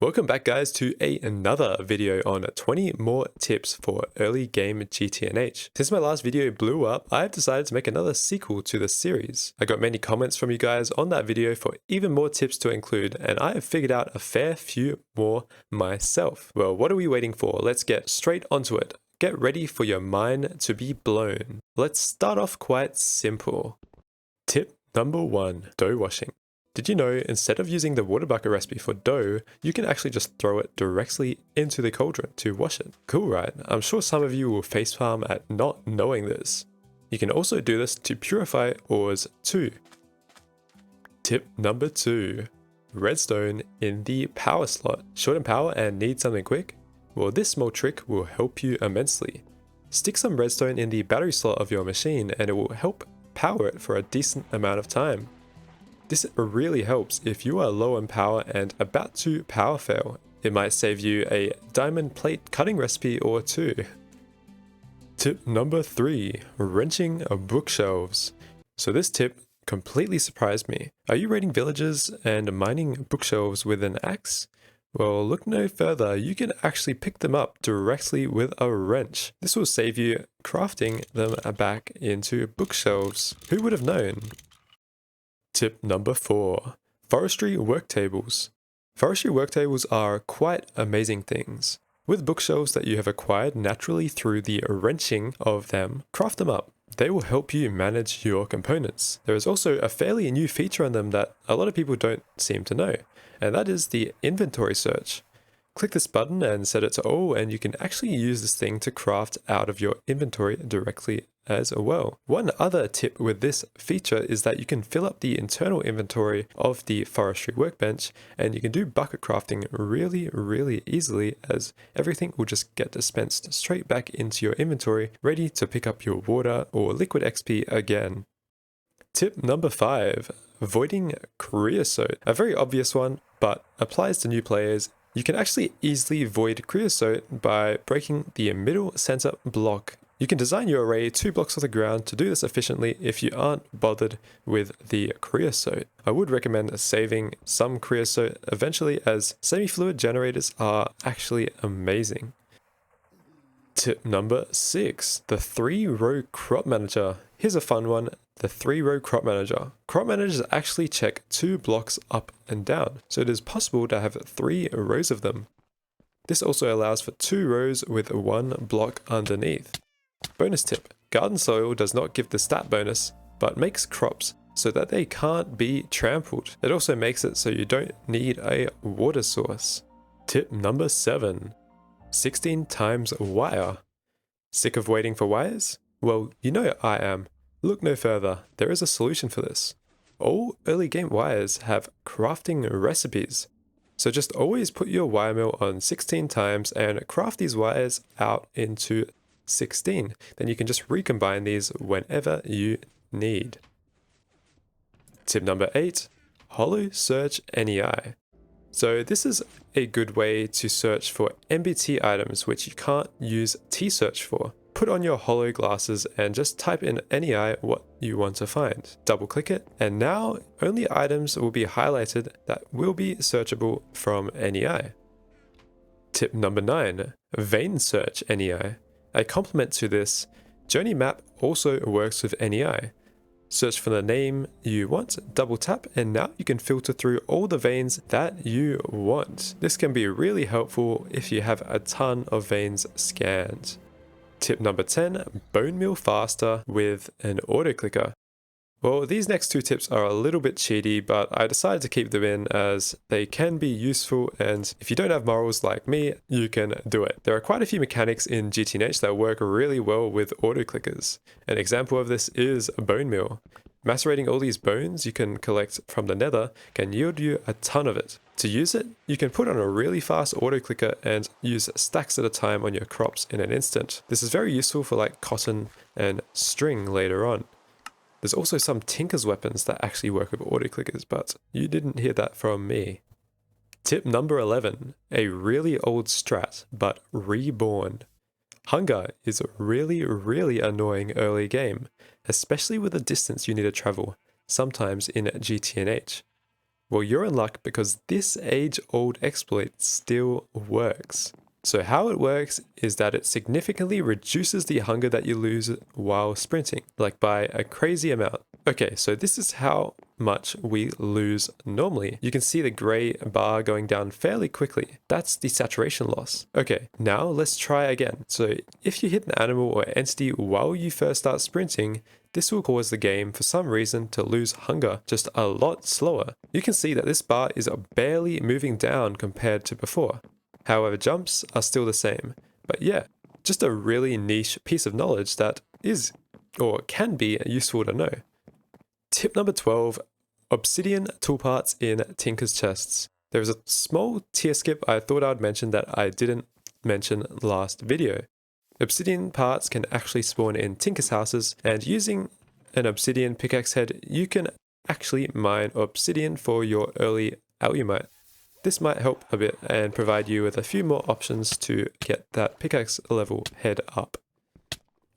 Welcome back guys to another video on 20 more tips for early game GTNH. Since my last video blew up, I've decided to make another sequel to the series. I got many comments from you guys on that video for even more tips to include, and I have figured out a fair few more myself. Well, what are we waiting for? Let's get straight onto it. Get ready for your mind to be blown. Let's start off quite simple. Tip number 1, dough washing. Did you know instead of using the water bucket recipe for dough, you can actually just throw it directly into the cauldron to wash it? Cool, right? I'm sure some of you will facepalm at not knowing this. You can also do this to purify ores too. Tip number 2, redstone in the power slot. Short in power and need something quick? Well, this small trick will help you immensely. Stick some redstone in the battery slot of your machine and it will help power it for a decent amount of time. This really helps if you are low on power and about to power fail. It might save you a diamond plate cutting recipe or two. Tip number 3, wrenching bookshelves. So this tip completely surprised me. Are you raiding villages and mining bookshelves with an axe? Well, look no further, you can actually pick them up directly with a wrench. This will save you crafting them back into bookshelves. Who would have known? Tip number 4, forestry work tables. Forestry work tables are quite amazing things. With bookshelves that you have acquired naturally through the wrenching of them, craft them up. They will help you manage your components. There is also a fairly new feature on them that a lot of people don't seem to know, and that is the inventory search. Click this button and set it to all, and you can actually use this thing to craft out of your inventory directly as well. One other tip with this feature is that you can fill up the internal inventory of the forestry workbench, and you can do bucket crafting really easily, as everything will just get dispensed straight back into your inventory, ready to pick up your water or liquid XP again. Tip number 5, avoiding creosote. A very obvious one, but applies to new players. You can actually easily void creosote by breaking the middle center block. You can design your array 2 blocks off the ground to do this efficiently if you aren't bothered with the creosote. I would recommend saving some creosote eventually, as semi-fluid generators are actually amazing. Tip number 6, the 3-row crop manager. Here's a fun one, the 3-row crop manager. Crop managers actually check 2 blocks up and down, so it is possible to have 3 rows of them. This also allows for 2 rows with 1 block underneath. Bonus tip, garden soil does not give the stat bonus, but makes crops so that they can't be trampled. It also makes it so you don't need a water source. Tip number 7, 16 times wire. Sick of waiting for wires? Well, you know I am. Look no further, there is a solution for this. All early game wires have crafting recipes. So just always put your wire mill on 16 times and craft these wires out into 16. Then you can just recombine these whenever you need. Tip number 8, Hollow Search NEI. So this is a good way to search for MBT items which you can't use T-search for. Put on your hollow glasses and just type in NEI what you want to find. Double click it, and now only items will be highlighted that will be searchable from NEI. Tip number 9, Vein Search NEI. A complement to this, Journey Map also works with NEI. Search for the name you want, double tap, and now you can filter through all the veins that you want. This can be really helpful if you have a ton of veins scanned. Tip number 10, bone meal faster with an auto clicker. Well, these next 2 tips are a little bit cheaty, but I decided to keep them in as they can be useful, and if you don't have morals like me, you can do it. There are quite a few mechanics in GTNH that work really well with auto clickers. An example of this is a bone meal. Macerating all these bones you can collect from the nether can yield you a ton of it. To use it, you can put on a really fast auto clicker and use stacks at a time on your crops in an instant. This is very useful for like cotton and string later on. There's also some Tinker's weapons that actually work with auto clickers, but you didn't hear that from me. Tip number 11, a really old strat, but reborn. Hunger is really annoying early game, especially with the distance you need to travel, sometimes in GTNH. Well, you're in luck because this age-old exploit still works. So how it works is that it significantly reduces the hunger that you lose while sprinting, like by a crazy amount. Okay, so this is how much we lose normally. You can see the gray bar going down fairly quickly. That's the saturation loss. Okay, now let's try again. So if you hit an animal or entity while you first start sprinting, this will cause the game for some reason to lose hunger just a lot slower. You can see that this bar is barely moving down compared to before. However, jumps are still the same. But yeah, just a really niche piece of knowledge that is or can be useful to know. Tip number 12, obsidian toolparts in Tinker's chests. There is a small tier skip I thought I'd mention that I didn't mention last video. Obsidian parts can actually spawn in Tinker's houses, and using an obsidian pickaxe head, you can actually mine obsidian for your early alumite. This might help a bit and provide you with a few more options to get that pickaxe level head up.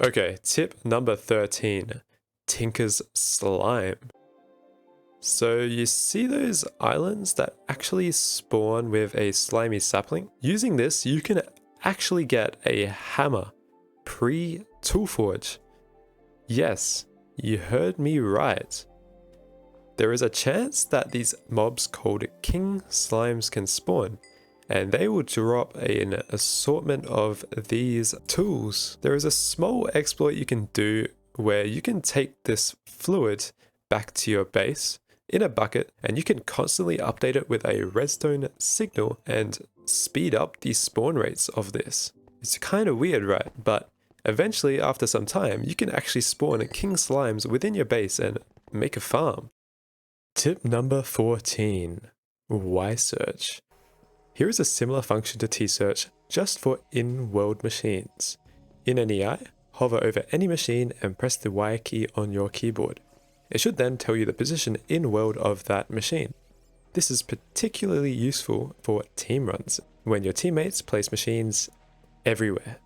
Okay, tip number 13, Tinker's slime. So you see those islands that actually spawn with a slimy sapling? Using this, you can actually get a hammer pre-Toolforge. Yes, you heard me right. There is a chance that these mobs called king slimes can spawn, and they will drop an assortment of these tools. There is a small exploit you can do where you can take this fluid back to your base in a bucket, and you can constantly update it with a redstone signal and speed up the spawn rates of this. It's kind of weird, right? But eventually, after some time, you can actually spawn king slimes within your base and make a farm. Tip number 14, Y-Search. Here is a similar function to T-Search, just for in-world machines. In an EI, hover over any machine and press the Y key on your keyboard. It should then tell you the position in-world of that machine. This is particularly useful for team runs, when your teammates place machines everywhere.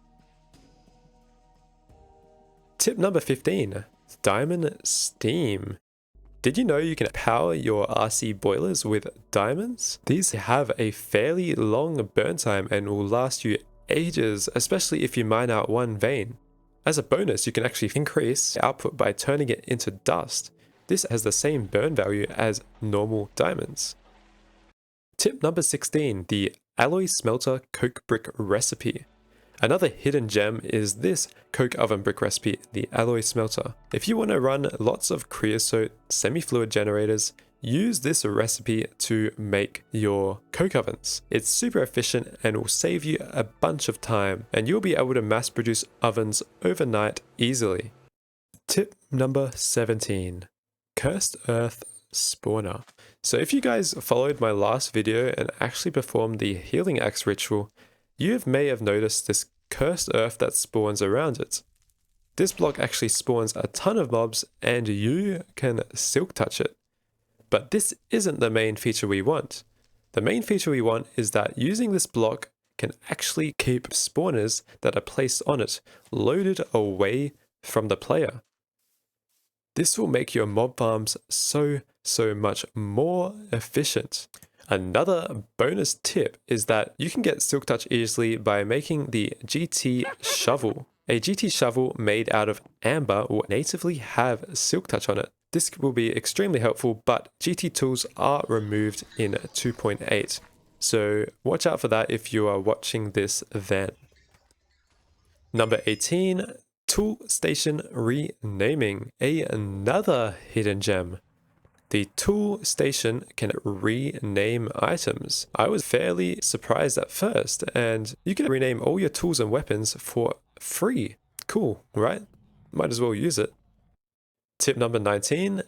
Tip number 15, Diamond Steam. Did you know you can power your RC boilers with diamonds? These have a fairly long burn time and will last you ages, especially if you mine out one vein. As a bonus, you can actually increase output by turning it into dust. This has the same burn value as normal diamonds. Tip number 16, the alloy smelter coke brick recipe. Another hidden gem is this coke oven brick recipe, the alloy smelter. If you want to run lots of creosote semi-fluid generators, use this recipe to make your coke ovens. It's super efficient and will save you a bunch of time, and you'll be able to mass produce ovens overnight easily. Tip number 17, Cursed Earth Spawner. So if you guys followed my last video and actually performed the healing axe ritual, you may have noticed this cursed earth that spawns around it. This block actually spawns a ton of mobs and you can silk touch it. But this isn't the main feature we want. The main feature we want is that using this block can actually keep spawners that are placed on it loaded away from the player. This will make your mob farms so much more efficient. Another bonus tip is that you can get silk touch easily by making the GT shovel. A GT shovel made out of amber will natively have silk touch on it. This will be extremely helpful, but GT tools are removed in 2.8. So watch out for that if you are watching this then. Number 18, Tool Station Renaming. Another hidden gem. The tool station can rename items. I was fairly surprised at first, and you can rename all your tools and weapons for free. Cool, right? Might as well use it. Tip number 19,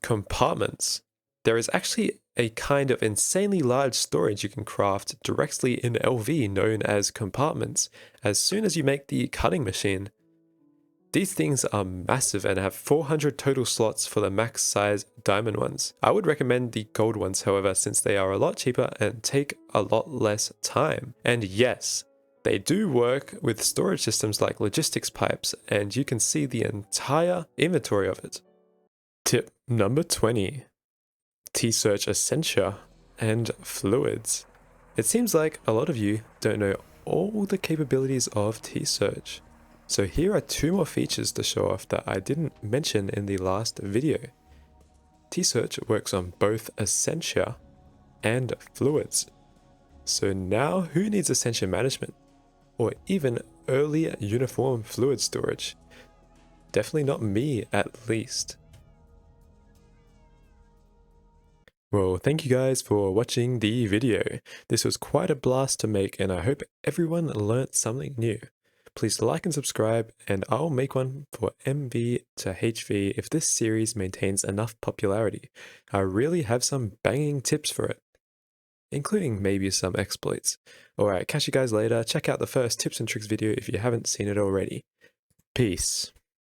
compartments. There is actually a kind of insanely large storage you can craft directly in LV known as compartments as soon as you make the cutting machine. These things are massive and have 400 total slots for the max size diamond ones. I would recommend the gold ones, however, since they are a lot cheaper and take a lot less time. And yes, they do work with storage systems like logistics pipes, and you can see the entire inventory of it. Tip number 20, T-Search Essentia, and Fluids. It seems like a lot of you don't know all the capabilities of T-Search. So here are 2 more features to show off that I didn't mention in the last video. T-Search works on both Essentia and Fluids. So now who needs Essentia management? Or even early uniform fluid storage? Definitely not me, at least. Well, thank you guys for watching the video. This was quite a blast to make and I hope everyone learnt something new. Please like and subscribe and I'll make one for MV to HV if this series maintains enough popularity. I really have some banging tips for it, including maybe some exploits. Alright, catch you guys later. Check out the first tips and tricks video if you haven't seen it already. Peace.